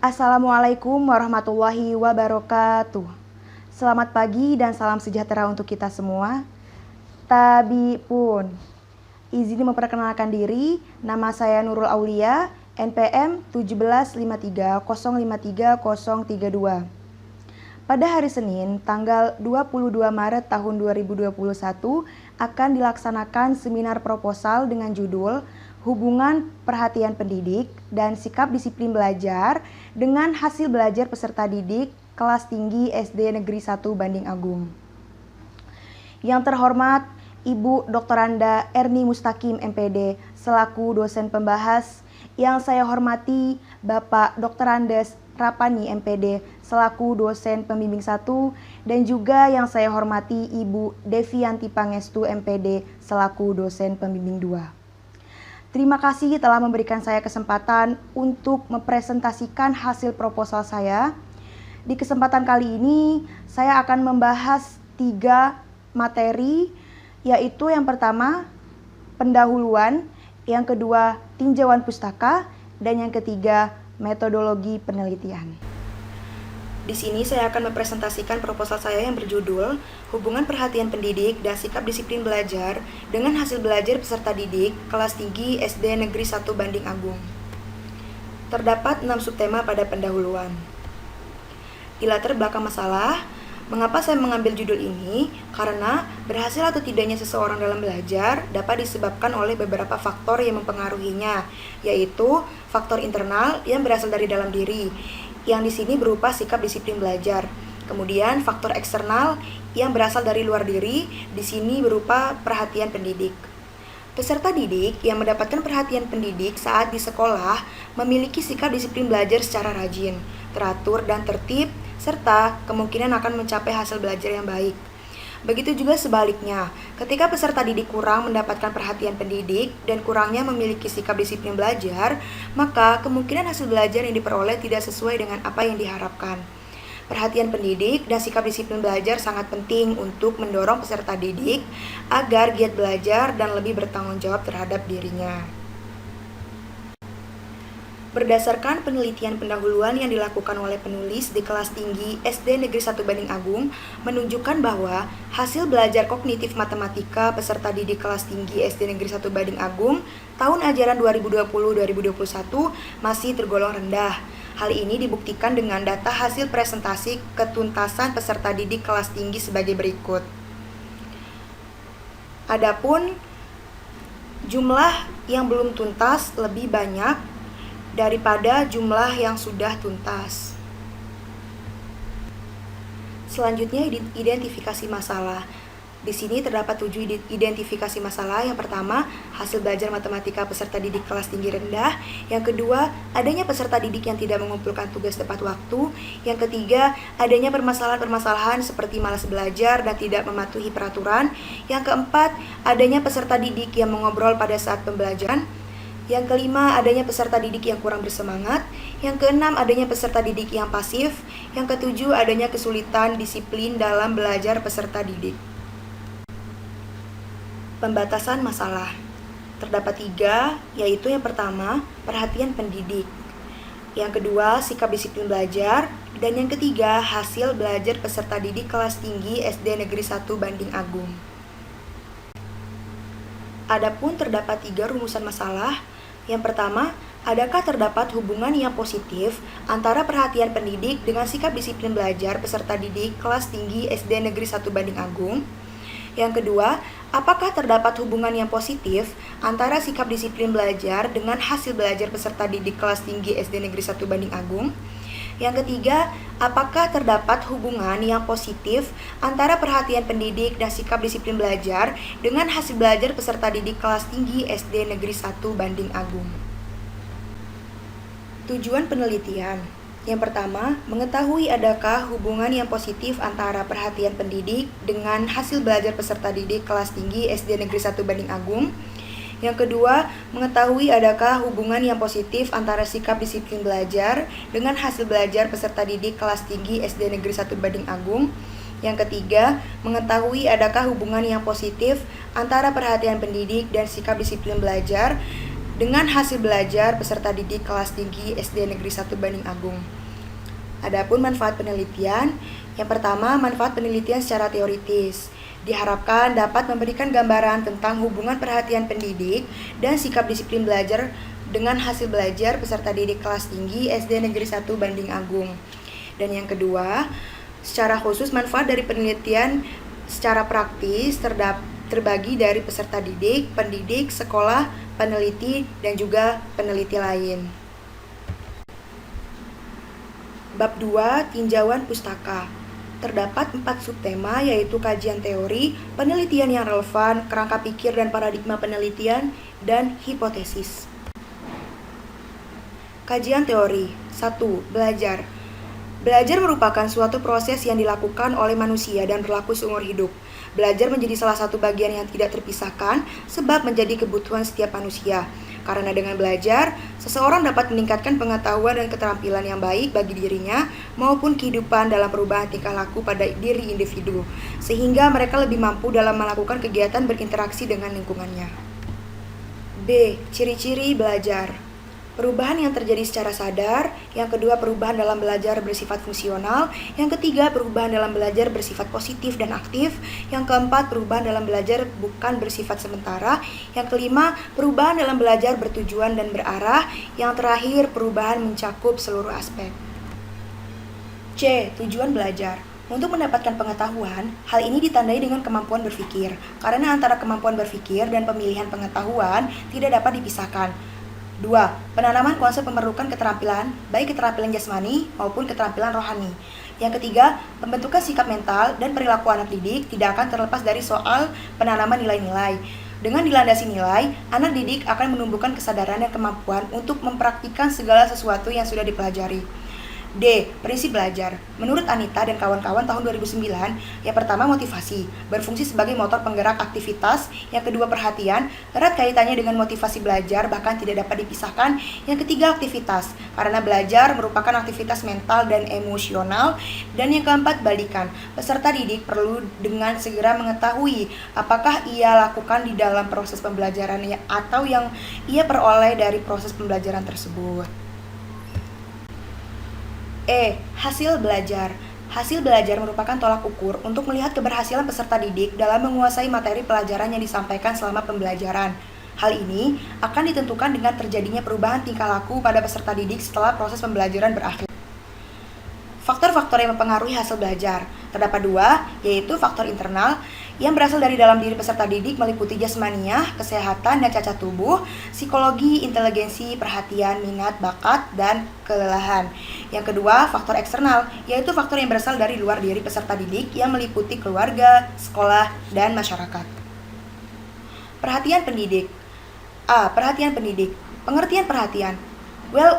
Assalamualaikum warahmatullahi wabarakatuh. Selamat pagi dan salam sejahtera untuk kita semua. Tabi pun. Izin memperkenalkan diri, nama saya Nurul Aulia, NPM 17530533032. Pada hari Senin, tanggal 22 Maret tahun 2021 akan dilaksanakan seminar proposal dengan judul Hubungan Perhatian Pendidik dan Sikap Disiplin Belajar dengan Hasil Belajar Peserta Didik Kelas Tinggi SD Negeri 1 Banding Agung. Yang terhormat Ibu Dr. Anda Erni Mustaqim MPD selaku dosen pembahas, yang saya hormati Bapak Dr. Andes Rapani MPD selaku dosen pembimbing 1, dan juga yang saya hormati Ibu Devianti Pangestu MPD selaku dosen pembimbing 2. Terima kasih telah memberikan saya kesempatan untuk mempresentasikan hasil proposal saya. Di kesempatan kali ini, saya akan membahas 3 materi, yaitu yang pertama, pendahuluan, yang kedua, tinjauan pustaka, dan yang ketiga, metodologi penelitian. Di sini saya akan mempresentasikan proposal saya yang berjudul Hubungan Perhatian Pendidik dan Sikap Disiplin Belajar dengan Hasil Belajar Peserta Didik Kelas Tinggi SD Negeri 1 Banding Agung. Terdapat 6 subtema pada pendahuluan. Di latar belakang masalah, mengapa saya mengambil judul ini? Karena berhasil atau tidaknya seseorang dalam belajar dapat disebabkan oleh beberapa faktor yang mempengaruhinya, yaitu faktor internal yang berasal dari dalam diri, yang di sini berupa sikap disiplin belajar. Kemudian faktor eksternal yang berasal dari luar diri, di sini berupa perhatian pendidik. Peserta didik yang mendapatkan perhatian pendidik saat di sekolah memiliki sikap disiplin belajar secara rajin, teratur dan tertib, serta kemungkinan akan mencapai hasil belajar yang baik. Begitu juga sebaliknya, ketika peserta didik kurang mendapatkan perhatian pendidik dan kurangnya memiliki sikap disiplin belajar, maka kemungkinan hasil belajar yang diperoleh tidak sesuai dengan apa yang diharapkan. Perhatian pendidik dan sikap disiplin belajar sangat penting untuk mendorong peserta didik agar giat belajar dan lebih bertanggung jawab terhadap dirinya. Berdasarkan penelitian pendahuluan yang dilakukan oleh penulis di kelas tinggi SD Negeri 1 Banding Agung, menunjukkan bahwa hasil belajar kognitif matematika peserta didik kelas tinggi SD Negeri 1 Banding Agung tahun ajaran 2020-2021 masih tergolong rendah. Hal ini dibuktikan dengan data hasil presentasi ketuntasan peserta didik kelas tinggi sebagai berikut. Adapun jumlah yang belum tuntas lebih banyak daripada jumlah yang sudah tuntas. Selanjutnya, identifikasi masalah. Di sini terdapat 7 identifikasi masalah. Yang pertama, hasil belajar matematika peserta didik kelas tinggi rendah. Yang kedua, adanya peserta didik yang tidak mengumpulkan tugas tepat waktu. Yang ketiga, adanya permasalahan-permasalahan seperti malas belajar dan tidak mematuhi peraturan. Yang keempat, adanya peserta didik yang mengobrol pada saat pembelajaran. Yang kelima, adanya peserta didik yang kurang bersemangat. Yang keenam, adanya peserta didik yang pasif. Yang ketujuh, adanya kesulitan disiplin dalam belajar peserta didik. Pembatasan masalah. Terdapat 3, yaitu yang pertama, perhatian pendidik. Yang kedua, sikap disiplin belajar. Dan yang ketiga, hasil belajar peserta didik kelas tinggi SD Negeri 1 Banding Agung. Adapun terdapat 3 rumusan masalah. Yang pertama, adakah terdapat hubungan yang positif antara perhatian pendidik dengan sikap disiplin belajar peserta didik kelas tinggi SD Negeri 1 Banding Agung? Yang kedua, apakah terdapat hubungan yang positif antara sikap disiplin belajar dengan hasil belajar peserta didik kelas tinggi SD Negeri 1 Banding Agung? Yang ketiga, apakah terdapat hubungan yang positif antara perhatian pendidik dan sikap disiplin belajar dengan hasil belajar peserta didik kelas tinggi SD Negeri 1 Banding Agung? Tujuan penelitian. Yang pertama, mengetahui adakah hubungan yang positif antara perhatian pendidik dengan hasil belajar peserta didik kelas tinggi SD Negeri 1 Banding Agung. Yang kedua, mengetahui adakah hubungan yang positif antara sikap disiplin belajar dengan hasil belajar peserta didik kelas tinggi SD Negeri 1 Banding Agung. Yang ketiga, mengetahui adakah hubungan yang positif antara perhatian pendidik dan sikap disiplin belajar dengan hasil belajar peserta didik kelas tinggi SD Negeri 1 Banding Agung. Adapun manfaat penelitian, yang pertama manfaat penelitian secara teoritis. Diharapkan dapat memberikan gambaran tentang hubungan perhatian pendidik dan sikap disiplin belajar dengan hasil belajar peserta didik kelas tinggi SD Negeri 1 Banding Agung. Dan yang kedua, secara khusus manfaat dari penelitian secara praktis terbagi dari peserta didik, pendidik, sekolah, peneliti, dan juga peneliti lain. Bab 2, tinjauan pustaka. Terdapat 4 subtema yaitu kajian teori, penelitian yang relevan, kerangka pikir dan paradigma penelitian, dan hipotesis. Kajian teori. 1. Belajar. Belajar merupakan suatu proses yang dilakukan oleh manusia dan berlaku seumur hidup. Belajar menjadi salah satu bagian yang tidak terpisahkan sebab menjadi kebutuhan setiap manusia. Karena dengan belajar, seseorang dapat meningkatkan pengetahuan dan keterampilan yang baik bagi dirinya maupun kehidupan dalam perubahan tingkah laku pada diri individu, sehingga mereka lebih mampu dalam melakukan kegiatan berinteraksi dengan lingkungannya. B. Ciri-ciri belajar. Perubahan yang terjadi secara sadar, yang kedua perubahan dalam belajar bersifat fungsional, yang ketiga perubahan dalam belajar bersifat positif dan aktif, yang keempat perubahan dalam belajar bukan bersifat sementara, yang kelima perubahan dalam belajar bertujuan dan berarah, yang terakhir perubahan mencakup seluruh aspek. C. Tujuan belajar. Untuk mendapatkan pengetahuan, hal ini ditandai dengan kemampuan berpikir, karena antara kemampuan berpikir dan pemilihan pengetahuan tidak dapat dipisahkan. 2. Penanaman konsep memerlukan keterampilan, baik keterampilan jasmani maupun keterampilan rohani. Yang ketiga, pembentukan sikap mental dan perilaku anak didik tidak akan terlepas dari soal penanaman nilai-nilai. Dengan dilandasi nilai, anak didik akan menumbuhkan kesadaran dan kemampuan untuk mempraktikkan segala sesuatu yang sudah dipelajari. D. Prinsip belajar. Menurut Anita dan kawan-kawan tahun 2009, yang pertama motivasi, berfungsi sebagai motor penggerak aktivitas, yang kedua perhatian, erat kaitannya dengan motivasi belajar bahkan tidak dapat dipisahkan, yang ketiga aktivitas, karena belajar merupakan aktivitas mental dan emosional, dan yang keempat balikan, peserta didik perlu dengan segera mengetahui apakah ia lakukan di dalam proses pembelajarannya atau yang ia peroleh dari proses pembelajaran tersebut. E. Hasil belajar. Hasil belajar merupakan tolak ukur untuk melihat keberhasilan peserta didik dalam menguasai materi pelajaran yang disampaikan selama pembelajaran. Hal ini akan ditentukan dengan terjadinya perubahan tingkah laku pada peserta didik setelah proses pembelajaran berakhir. Faktor-faktor yang mempengaruhi hasil belajar. Terdapat 2, yaitu faktor internal yang berasal dari dalam diri peserta didik meliputi jasmaniah, kesehatan dan cacat tubuh, psikologi, inteligensi, perhatian, minat, bakat, dan kelelahan. Yang kedua, faktor eksternal, yaitu faktor yang berasal dari luar diri peserta didik yang meliputi keluarga, sekolah, dan masyarakat. Perhatian pendidik. A. Perhatian pendidik. Pengertian perhatian.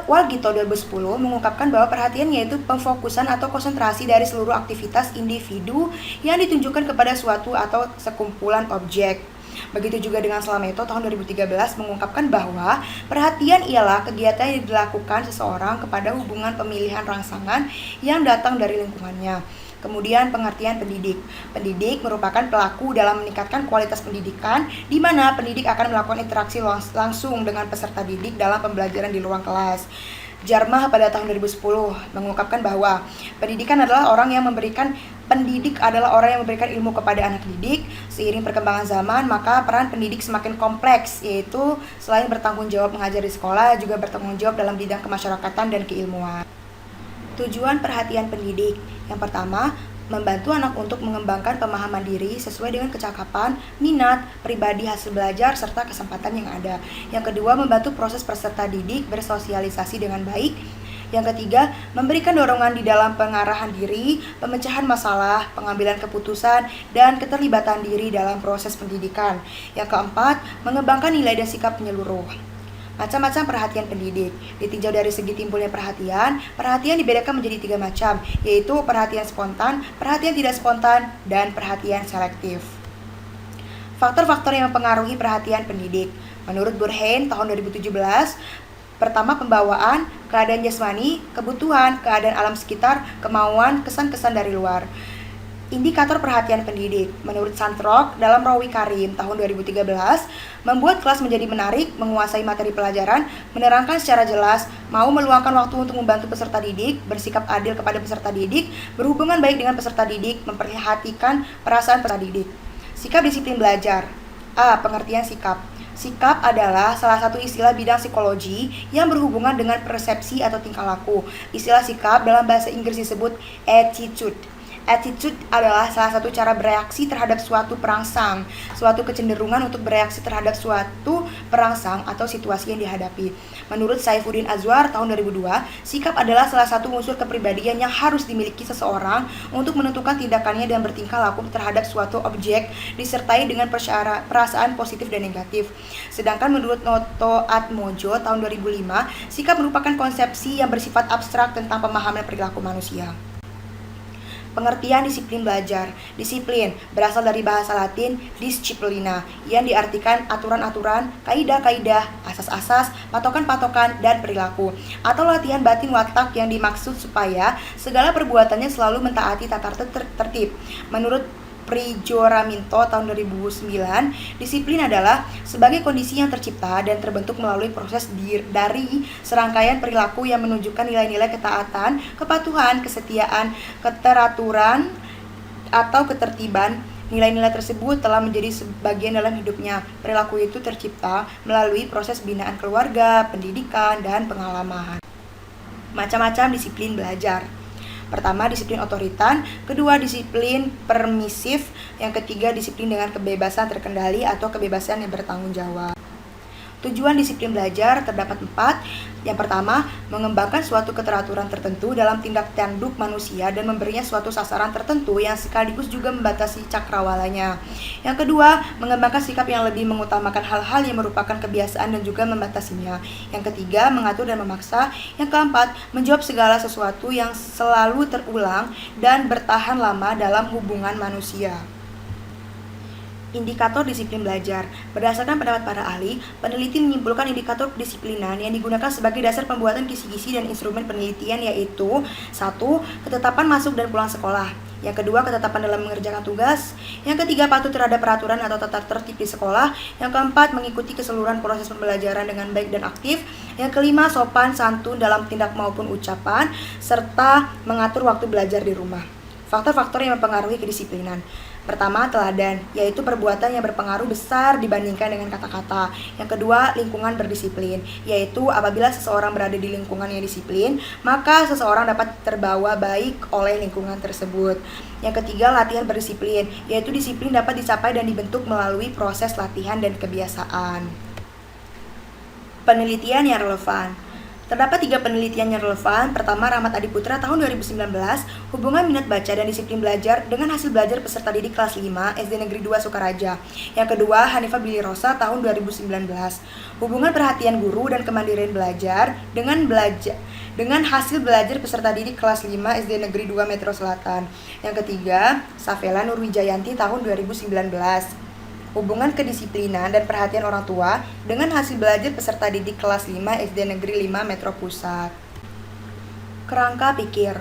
Walgito 2010 mengungkapkan bahwa perhatian yaitu pemfokusan atau konsentrasi dari seluruh aktivitas individu yang ditunjukkan kepada suatu atau sekumpulan objek. Begitu juga dengan Slameto tahun 2013 mengungkapkan bahwa perhatian ialah kegiatan yang dilakukan seseorang kepada hubungan pemilihan rangsangan yang datang dari lingkungannya. Kemudian pengertian pendidik. Pendidik merupakan pelaku dalam meningkatkan kualitas pendidikan, di mana pendidik akan melakukan interaksi langsung dengan peserta didik dalam pembelajaran di ruang kelas. Jarmah pada tahun 2010 mengungkapkan bahwa pendidik adalah orang yang memberikan ilmu kepada anak didik. Seiring perkembangan zaman, maka peran pendidik semakin kompleks, yaitu selain bertanggung jawab mengajar di sekolah, juga bertanggung jawab dalam bidang kemasyarakatan dan keilmuan. Tujuan perhatian pendidik. Yang pertama, membantu anak untuk mengembangkan pemahaman diri sesuai dengan kecakapan, minat, pribadi hasil belajar, serta kesempatan yang ada. Yang kedua, membantu proses peserta didik bersosialisasi dengan baik. Yang ketiga, memberikan dorongan di dalam pengarahan diri, pemecahan masalah, pengambilan keputusan, dan keterlibatan diri dalam proses pendidikan. Yang keempat, mengembangkan nilai dan sikap menyeluruh. Macam-macam perhatian pendidik. Ditinjau dari segi timbulnya perhatian dibedakan menjadi 3 macam, yaitu perhatian spontan, perhatian tidak spontan, dan perhatian selektif. Faktor-faktor yang mempengaruhi perhatian pendidik. Menurut Burhain tahun 2017, pertama pembawaan, keadaan jasmani, kebutuhan, keadaan alam sekitar, kemauan, kesan-kesan dari luar. Indikator perhatian pendidik. Menurut Santrok, dalam Rawi Karim tahun 2013, membuat kelas menjadi menarik, menguasai materi pelajaran, menerangkan secara jelas, mau meluangkan waktu untuk membantu peserta didik, bersikap adil kepada peserta didik, berhubungan baik dengan peserta didik, memperhatikan perasaan peserta didik. Sikap disiplin belajar. A. Pengertian sikap. Sikap adalah salah satu istilah bidang psikologi yang berhubungan dengan persepsi atau tingkah laku. Istilah sikap dalam bahasa Inggris disebut attitude. Attitude adalah salah satu cara bereaksi terhadap suatu perangsang, suatu kecenderungan untuk bereaksi terhadap suatu perangsang atau situasi yang dihadapi. Menurut Saifuddin Azwar tahun 2002, sikap adalah salah satu unsur kepribadian yang harus dimiliki seseorang untuk menentukan tindakannya dan bertingkah laku terhadap suatu objek disertai dengan perasaan positif dan negatif. Sedangkan menurut Noto Atmojo tahun 2005, sikap merupakan konsepsi yang bersifat abstrak tentang pemahaman perilaku manusia. Pengertian disiplin belajar. Disiplin berasal dari bahasa Latin disciplina yang diartikan aturan-aturan, kaidah-kaidah, asas-asas, patokan-patokan, dan perilaku atau latihan batin watak yang dimaksud supaya segala perbuatannya selalu mentaati tata tertib. Menurut Prijoraminto tahun 2009, disiplin adalah sebagai kondisi yang tercipta dan terbentuk melalui proses dari serangkaian perilaku yang menunjukkan nilai-nilai ketaatan, kepatuhan, kesetiaan, keteraturan, atau ketertiban. Nilai-nilai tersebut telah menjadi sebagian dalam hidupnya. Perilaku itu tercipta melalui proses binaan keluarga, pendidikan, dan pengalaman. Macam-macam disiplin belajar. Pertama, disiplin otoritan, kedua, disiplin permisif, yang ketiga, disiplin dengan kebebasan terkendali atau kebebasan yang bertanggung jawab. Tujuan disiplin belajar terdapat 4. Yang pertama, mengembangkan suatu keteraturan tertentu dalam tindak tanduk manusia dan memberinya suatu sasaran tertentu yang sekaligus juga membatasi cakrawalanya. Yang kedua, mengembangkan sikap yang lebih mengutamakan hal-hal yang merupakan kebiasaan dan juga membatasinya. Yang ketiga, mengatur dan memaksa. Yang keempat, menjawab segala sesuatu yang selalu terulang dan bertahan lama dalam hubungan manusia. Indikator disiplin belajar. Berdasarkan pendapat para ahli, peneliti menyimpulkan indikator kedisiplinan yang digunakan sebagai dasar pembuatan kisi-kisi dan instrumen penelitian yaitu 1. Ketetapan masuk dan pulang sekolah. Yang kedua, ketetapan dalam mengerjakan tugas. Yang ketiga, patuh terhadap peraturan atau tata tertib di sekolah. Yang keempat, mengikuti keseluruhan proses pembelajaran dengan baik dan aktif. Yang kelima, sopan santun dalam tindak maupun ucapan, serta mengatur waktu belajar di rumah. Faktor-faktor yang mempengaruhi kedisiplinan. Pertama, teladan, yaitu perbuatan yang berpengaruh besar dibandingkan dengan kata-kata. Yang kedua, lingkungan berdisiplin, yaitu apabila seseorang berada di lingkungan yang disiplin, maka seseorang dapat terbawa baik oleh lingkungan tersebut. Yang ketiga, latihan berdisiplin, yaitu disiplin dapat dicapai dan dibentuk melalui proses latihan dan kebiasaan. Penelitian yang relevan. Terdapat 3 penelitian yang relevan. Pertama, Rahmat Adiputra tahun 2019, hubungan minat baca dan disiplin belajar dengan hasil belajar peserta didik kelas 5 SD Negeri 2 Sukaraja. Yang kedua, Hanifah Billy Rosa tahun 2019, hubungan perhatian guru dan kemandirian belajar dengan hasil belajar peserta didik kelas 5 SD Negeri 2 Metro Selatan. Yang ketiga, Safela Nurwijayanti tahun 2019, hubungan kedisiplinan dan perhatian orang tua dengan hasil belajar peserta didik kelas 5 SD Negeri 5 Metro Pusat. Kerangka pikir.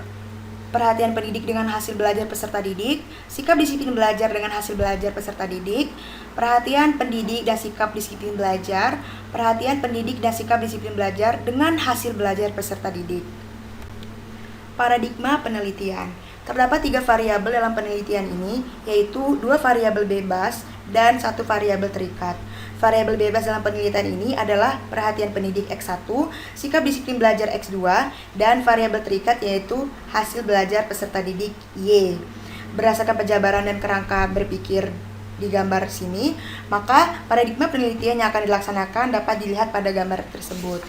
Perhatian pendidik dengan hasil belajar peserta didik, sikap disiplin belajar dengan hasil belajar peserta didik, perhatian pendidik dan sikap disiplin belajar, perhatian pendidik dan sikap disiplin belajar dengan hasil belajar peserta didik. Paradigma penelitian. Terdapat 3 variabel dalam penelitian ini, yaitu 2 variabel bebas dan 1 variabel terikat. Variabel bebas dalam penelitian ini adalah perhatian pendidik X1, sikap disiplin belajar X2, dan variabel terikat yaitu hasil belajar peserta didik Y. Berdasarkan penjabaran dan kerangka berpikir di gambar sini, maka paradigma penelitian yang akan dilaksanakan dapat dilihat pada gambar tersebut.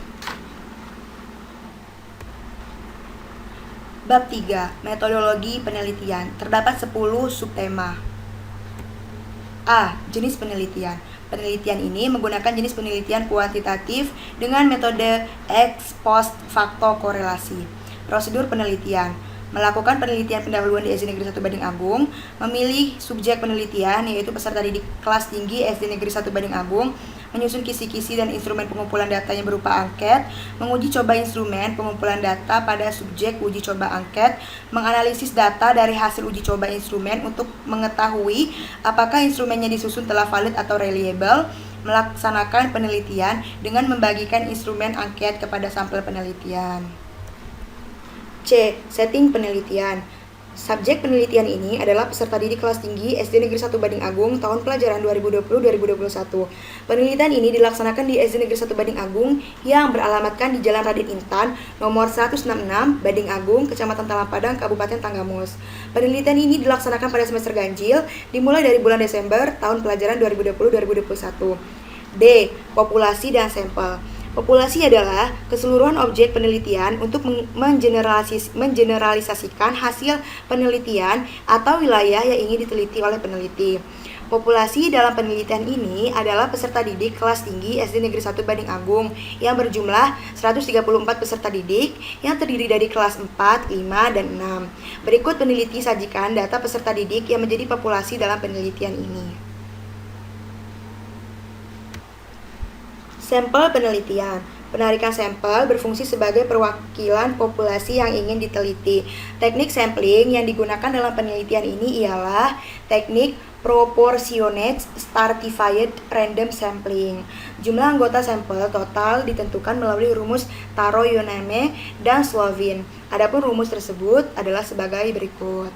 Bab 3. Metodologi penelitian. Terdapat 10 subtema. A. Jenis penelitian. Penelitian ini menggunakan jenis penelitian kuantitatif dengan metode ex post facto korelasi. Prosedur penelitian. Melakukan penelitian pendahuluan di SD Negeri 1 Badung Agung, memilih subjek penelitian yaitu peserta didik kelas tinggi SD Negeri 1 Badung Agung, menyusun kisi-kisi dan instrumen pengumpulan datanya berupa angket, menguji coba instrumen pengumpulan data pada subjek uji coba angket, menganalisis data dari hasil uji coba instrumen untuk mengetahui apakah instrumennya disusun telah valid atau reliable, melaksanakan penelitian dengan membagikan instrumen angket kepada sampel penelitian. C. Setting penelitian. Subjek penelitian ini adalah peserta didik kelas tinggi SD Negeri 1 Bading Agung tahun pelajaran 2020-2021. Penelitian ini dilaksanakan di SD Negeri 1 Bading Agung yang beralamatkan di Jalan Raden Intan, nomor 166, Bading Agung, Kecamatan Talampadang, Kabupaten Tanggamus. Penelitian ini dilaksanakan pada semester ganjil, dimulai dari bulan Desember tahun pelajaran 2020-2021. D. Populasi dan sampel. Populasi adalah keseluruhan objek penelitian untuk mengeneralisasikan hasil penelitian atau wilayah yang ingin diteliti oleh peneliti. Populasi dalam penelitian ini adalah peserta didik kelas tinggi SD Negeri 1 Bading Agung yang berjumlah 134 peserta didik yang terdiri dari kelas 4, 5, dan 6. Berikut peneliti sajikan data peserta didik yang menjadi populasi dalam penelitian ini. Sampel penelitian. Penarikan sampel berfungsi sebagai perwakilan populasi yang ingin diteliti. Teknik sampling yang digunakan dalam penelitian ini ialah teknik Proportionate Stratified Random Sampling. Jumlah anggota sampel total ditentukan melalui rumus Taro-Yoname dan Slovin. Adapun rumus tersebut adalah sebagai berikut.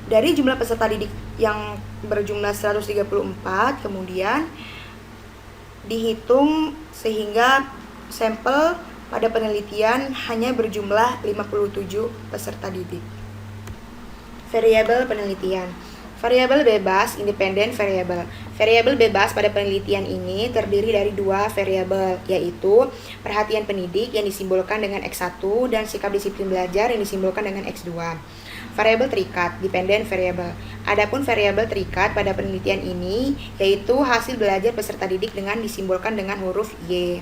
Dari jumlah peserta didik yang berjumlah 134, kemudian dihitung sehingga sampel pada penelitian hanya berjumlah 57 peserta didik. Variabel penelitian. Variabel bebas, independent variable. Variabel bebas pada penelitian ini terdiri dari dua variabel, yaitu perhatian pendidik yang disimbolkan dengan X1 dan sikap disiplin belajar yang disimbolkan dengan X2. Variabel terikat, dependent variable. Adapun variabel terikat pada penelitian ini yaitu hasil belajar peserta didik dengan disimbolkan dengan huruf Y.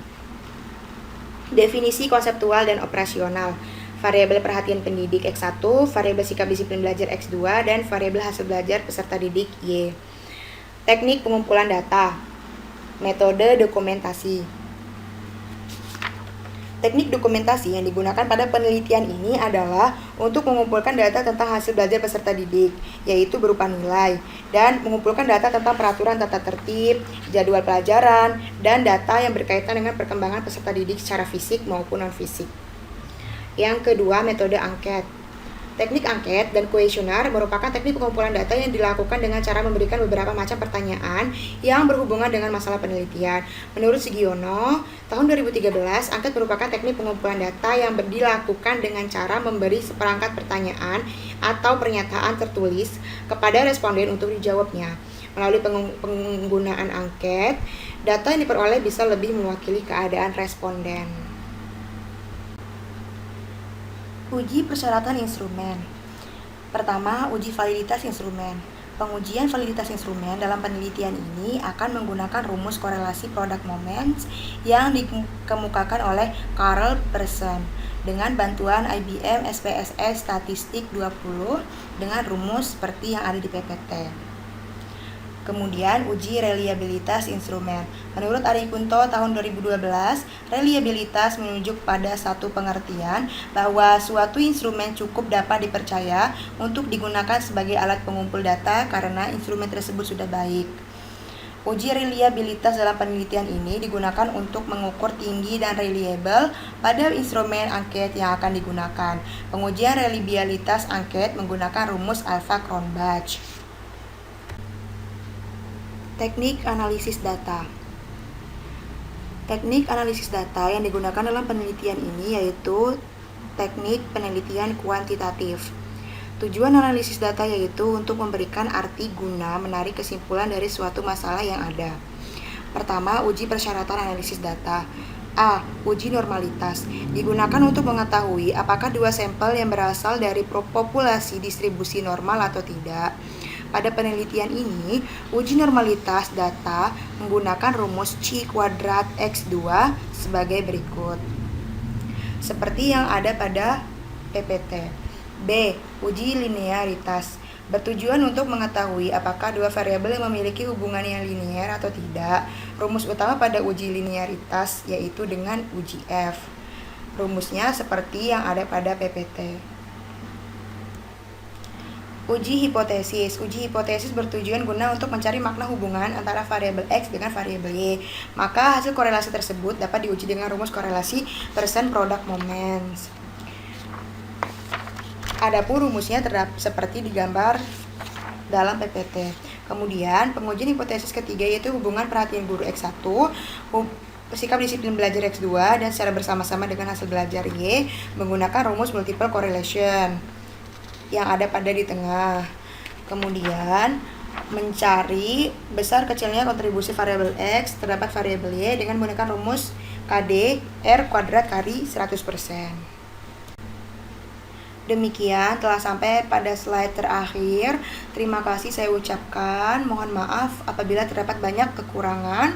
Definisi konseptual dan operasional. Variabel perhatian pendidik X1, variabel sikap disiplin belajar X2, dan variabel hasil belajar peserta didik Y. Teknik pengumpulan data. Metode dokumentasi. Teknik dokumentasi yang digunakan pada penelitian ini adalah untuk mengumpulkan data tentang hasil belajar peserta didik, yaitu berupa nilai, dan mengumpulkan data tentang peraturan tata tertib, jadwal pelajaran, dan data yang berkaitan dengan perkembangan peserta didik secara fisik maupun non-fisik. Yang kedua, metode angket. Teknik angket dan kuesioner merupakan teknik pengumpulan data yang dilakukan dengan cara memberikan beberapa macam pertanyaan yang berhubungan dengan masalah penelitian. Menurut Sugiono, tahun 2013, angket merupakan teknik pengumpulan data yang dilakukan dengan cara memberi seperangkat pertanyaan atau pernyataan tertulis kepada responden untuk dijawabnya. Melalui penggunaan angket, data yang diperoleh bisa lebih mewakili keadaan responden. Uji persyaratan instrumen. Pertama, uji validitas instrumen. Pengujian validitas instrumen dalam penelitian ini akan menggunakan rumus korelasi product moments yang dikemukakan oleh Carl Pearson dengan bantuan IBM SPSS Statistik 20 dengan rumus seperti yang ada di PPT. Kemudian uji reliabilitas instrumen. Menurut Ari Kunto tahun 2012, reliabilitas menunjuk pada satu pengertian bahwa suatu instrumen cukup dapat dipercaya untuk digunakan sebagai alat pengumpul data karena instrumen tersebut sudah baik. Uji reliabilitas dalam penelitian ini digunakan untuk mengukur tinggi dan reliable pada instrumen angket yang akan digunakan. Pengujian reliabilitas angket menggunakan rumus Alpha-Cronbach. Teknik analisis data. Teknik analisis data yang digunakan dalam penelitian ini yaitu teknik penelitian kuantitatif. Tujuan analisis data yaitu untuk memberikan arti guna menarik kesimpulan dari suatu masalah yang ada. Pertama, uji persyaratan analisis data. A. Uji normalitas. Digunakan untuk mengetahui apakah dua sampel yang berasal dari populasi distribusi normal atau tidak. Pada penelitian ini, uji normalitas data menggunakan rumus C kuadrat X2 sebagai berikut. Seperti yang ada pada PPT. B. Uji linearitas. Bertujuan untuk mengetahui apakah dua variabel yang memiliki hubungan yang linier atau tidak. Rumus utama pada uji linearitas yaitu dengan uji F. Rumusnya seperti yang ada pada PPT. Uji hipotesis. Uji hipotesis bertujuan guna untuk mencari makna hubungan antara variabel X dengan variabel Y. Maka hasil korelasi tersebut dapat diuji dengan rumus korelasi persen product moments. Adapun rumusnya terdapat seperti digambar dalam PPT. Kemudian, pengujian hipotesis ketiga yaitu hubungan perhatian guru X1, sikap disiplin belajar X2, dan secara bersama-sama dengan hasil belajar Y menggunakan rumus multiple correlation yang ada pada di tengah. Kemudian, mencari besar kecilnya kontribusi variabel X terdapat variabel Y dengan menggunakan rumus KD R kuadrat kali 100%. Demikian telah sampai pada slide terakhir. Terima kasih saya ucapkan. Mohon maaf apabila terdapat banyak kekurangan.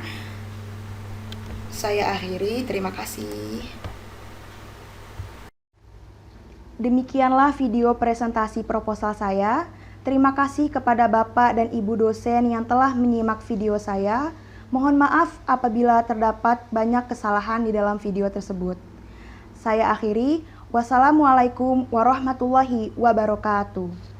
Saya akhiri. Terima kasih. Demikianlah video presentasi proposal saya. Terima kasih kepada Bapak dan Ibu dosen yang telah menyimak video saya. Mohon maaf apabila terdapat banyak kesalahan di dalam video tersebut. Saya akhiri. Wassalamualaikum warahmatullahi wabarakatuh.